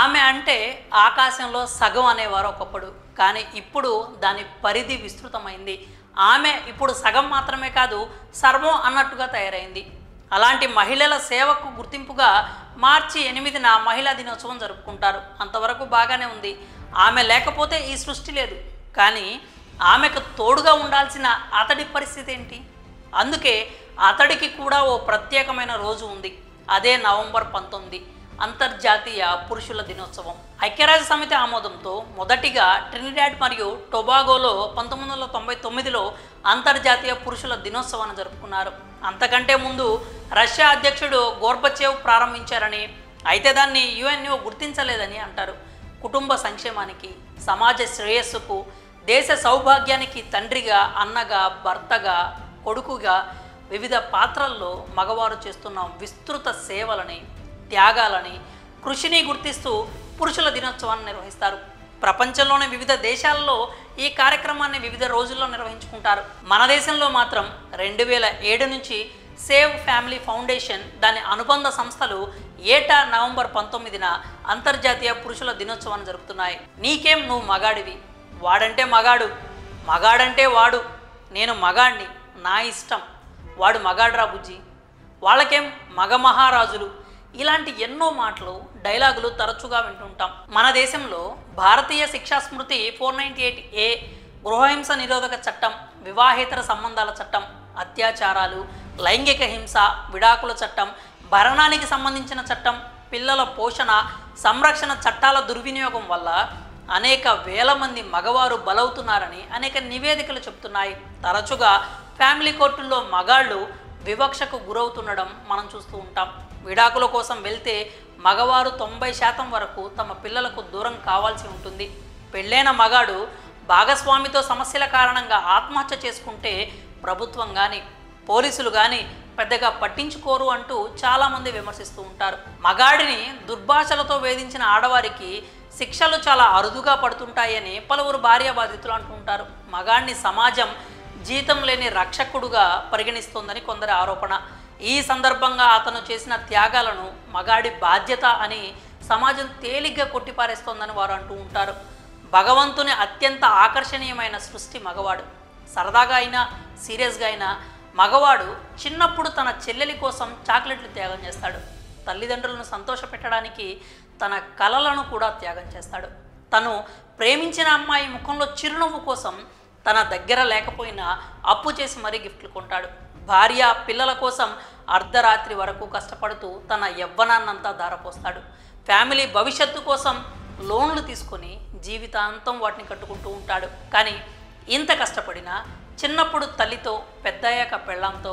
ఆమె అంటే ఆకాశంలో సగం అనేవారు ఒకప్పుడు. కానీ ఇప్పుడు దాని పరిధి విస్తృతమైంది. ఆమె ఇప్పుడు సగం మాత్రమే కాదు, సర్వం అన్నట్టుగా తయారైంది. అలాంటి మహిళల సేవకు గుర్తింపుగా మార్చి 8న మహిళా దినోత్సవం జరుపుకుంటారు. అంతవరకు బాగానే ఉంది. ఆమె లేకపోతే ఈ సృష్టి లేదు. కానీ ఆమెకు తోడుగా ఉండాల్సిన అతడి పరిస్థితి ఏంటి? అందుకే అతడికి కూడా ఓ ప్రత్యేకమైన రోజు ఉంది. అదే నవంబర్ 19, అంతర్జాతీయ పురుషుల దినోత్సవం. ఐక్యరాజ్య సమితి ఆమోదంతో మొదటిగా ట్రినిడాడ్ మరియు టొబాగోలో 1999లో అంతర్జాతీయ పురుషుల దినోత్సవాన్ని జరుపుకున్నారు. అంతకంటే ముందు రష్యా అధ్యక్షుడు గోర్బచేవ్ ప్రారంభించారని, అయితే దాన్ని యుఎన్ఓ గుర్తించలేదని అంటారు. కుటుంబ సంక్షేమానికి, సమాజ శ్రేయస్సుకు, దేశ సౌభాగ్యానికి తండ్రిగా, అన్నగా, భర్తగా, కొడుకుగా వివిధ పాత్రల్లో మగవారు చేస్తున్న విస్తృత సేవలని, త్యాగాలని, కృషిని గుర్తిస్తూ పురుషుల దినోత్సవాన్ని నిర్వహిస్తారు. ప్రపంచంలోని వివిధ దేశాల్లో ఈ కార్యక్రమాన్ని వివిధ రోజుల్లో నిర్వహించుకుంటారు. మన దేశంలో మాత్రం 2007 నుంచి సేవ్ ఫ్యామిలీ ఫౌండేషన్, దాని అనుబంధ సంస్థలు ఏటా నవంబర్ 19న అంతర్జాతీయ పురుషుల దినోత్సవాన్ని జరుపుతున్నాయి. నీకేం, నువ్వు మగాడివి, వాడంటే మగాడు, మగాడంటే వాడు, నేను మగాడిని, నా ఇష్టం, వాడు మగాడ్రా బుజ్జి, వాళ్ళకేం మగ మహారాజులు, ఇలాంటి ఎన్నో మాటలు, డైలాగులు తరచుగా వింటుంటాం. మన దేశంలో భారతీయ శిక్షా స్మృతి 498A, గృహహింస నిరోధక చట్టం, వివాహేతర సంబంధాల చట్టం, అత్యాచారాలు, లైంగిక హింస, విడాకుల చట్టం, భరణానికి సంబంధించిన చట్టం, పిల్లల పోషణ, సంరక్షణ చట్టాల దుర్వినియోగం వల్ల అనేక వేల మంది మగవారు బలవుతున్నారని అనేక నివేదికలు చెప్తున్నాయి. తరచుగా ఫ్యామిలీ కోర్టుల్లో మగాళ్ళు వివక్షకు గురవుతుండడం మనం చూస్తూ ఉంటాం. విడాకుల కోసం వెళ్తే మగవారు 90% వరకు తమ పిల్లలకు దూరం కావాల్సి ఉంటుంది. పెళ్ళైన మగాడు భాగస్వామితో సమస్యల కారణంగా ఆత్మహత్య చేసుకుంటే ప్రభుత్వం కానీ, పోలీసులు కానీ పెద్దగా పట్టించుకోరు అంటూ చాలామంది విమర్శిస్తూ ఉంటారు. మగాడిని దుర్భాషలతో వేధించిన ఆడవారికి శిక్షలు చాలా అరుదుగా పడుతుంటాయని పలువురు భార్య బాధితులు అంటూ ఉంటారు. మగాడిని సమాజం జీతం లేని రక్షకుడుగా పరిగణిస్తోందని కొందరి ఆరోపణ. ఈ సందర్భంగా అతను చేసిన త్యాగాలను మగాడి బాధ్యత అని సమాజం తేలిగ్గా కొట్టిపారేస్తోందని వారు అంటూ ఉంటారు. భగవంతుని అత్యంత ఆకర్షణీయమైన సృష్టి మగవాడు. సరదాగా అయినా, సీరియస్గా అయినా మగవాడు చిన్నప్పుడు తన చెల్లెలి కోసం చాక్లెట్లు త్యాగం చేస్తాడు. తల్లిదండ్రులను సంతోషపెట్టడానికి తన కలలను కూడా త్యాగం చేస్తాడు. తను ప్రేమించిన అమ్మాయి ముఖంలో చిరునవ్వు కోసం తన దగ్గర లేకపోయినా అప్పు చేసి మరీ గిఫ్ట్లు కొంటాడు. భార్య, పిల్లల కోసం అర్ధరాత్రి వరకు కష్టపడుతూ తన యవ్వనాన్నంతా ధారపోస్తాడు. ఫ్యామిలీ భవిష్యత్తు కోసం లోన్లు తీసుకొని జీవితాంతం వాటిని కట్టుకుంటూ ఉంటాడు. కానీ ఇంత కష్టపడినా చిన్నప్పుడు తల్లితో, పెద్దయ్యాక పెళ్ళాంతో,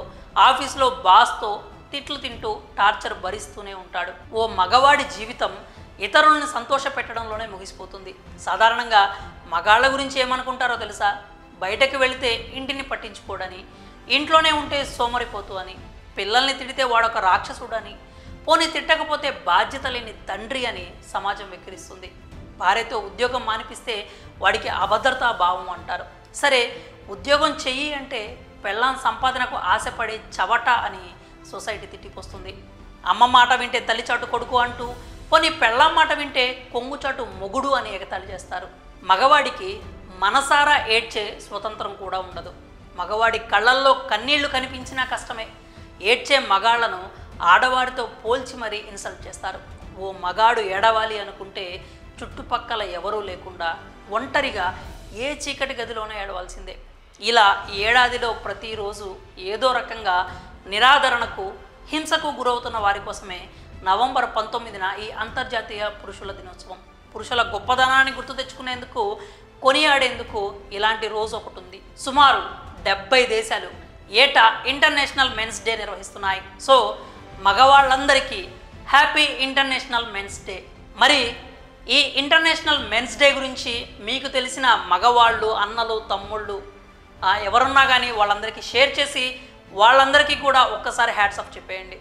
ఆఫీస్లో బాస్తో తిట్లు తింటూ టార్చర్ భరిస్తూనే ఉంటాడు. ఓ మగవాడి జీవితం ఇతరులను సంతోషపెట్టడంలోనే ముగిసిపోతుంది. సాధారణంగా మగాళ్ళ గురించి ఏమనుకుంటారో తెలుసా? బయటకు వెళితే ఇంటిని పట్టించుకోడని, ఇంట్లోనే ఉంటే సోమరిపోతూ అని, పిల్లల్ని తిడితే వాడొక రాక్షసుడని, పోనీ తిట్టకపోతే బాధ్యత లేని తండ్రి అని సమాజం వెక్కిరిస్తుంది. భార్యతో ఉద్యోగం మానిపిస్తే వాడికి అభద్రతా భావం అంటారు. సరే, ఉద్యోగం చెయ్యి అంటే పెళ్ళాం సంపాదనకు ఆశపడే చవట అని సొసైటీ తిట్టిపోస్తుంది. అమ్మ మాట వింటే తల్లిచాటు కొడుకు అంటూ, పోనీ పెళ్ళాం మాట వింటే కొంగుచాటు మొగుడు అని ఎగతాళి చేస్తారు. మగవాడికి మనసారా ఏడ్చే స్వతంత్రం కూడా ఉండదు. మగవాడి కళ్ళల్లో కన్నీళ్లు కనిపించినా కష్టమే. ఏడ్చే మగాళ్లను ఆడవాడితో పోల్చి మరీ ఇన్సల్ట్ చేస్తారు. ఓ మగాడు ఏడవాలి అనుకుంటే చుట్టుపక్కల ఎవరూ లేకుండా ఒంటరిగా ఏ చీకటి గదిలోనే ఏడవలసిందే. ఇలా ఏడాదిలో ప్రతిరోజు ఏదో రకంగా నిరాదరణకు, హింసకు గురవుతున్న వారి కోసమే నవంబర్ 19న ఈ అంతర్జాతీయ పురుషుల దినోత్సవం. పురుషుల గొప్పదనాన్ని గుర్తు తెచ్చుకునేందుకు, కొనియాడేందుకు ఇలాంటి రోజు ఒకటి ఉంది. సుమారు 70 దేశాలు ఏటా ఇంటర్నేషనల్ మెన్స్ డే నిర్వహిస్తున్నాయి. సో మగవాళ్ళందరికీ హ్యాపీ ఇంటర్నేషనల్ మెన్స్ డే. మరి ఈ ఇంటర్నేషనల్ మెన్స్ డే గురించి మీకు తెలిసిన మగవాళ్ళు, అన్నలు, తమ్ముళ్ళు ఎవరున్నా కానీ వాళ్ళందరికీ షేర్ చేసి వాళ్ళందరికీ కూడా ఒక్కసారి హ్యాట్స్ ఆఫ్ చెప్పేయండి.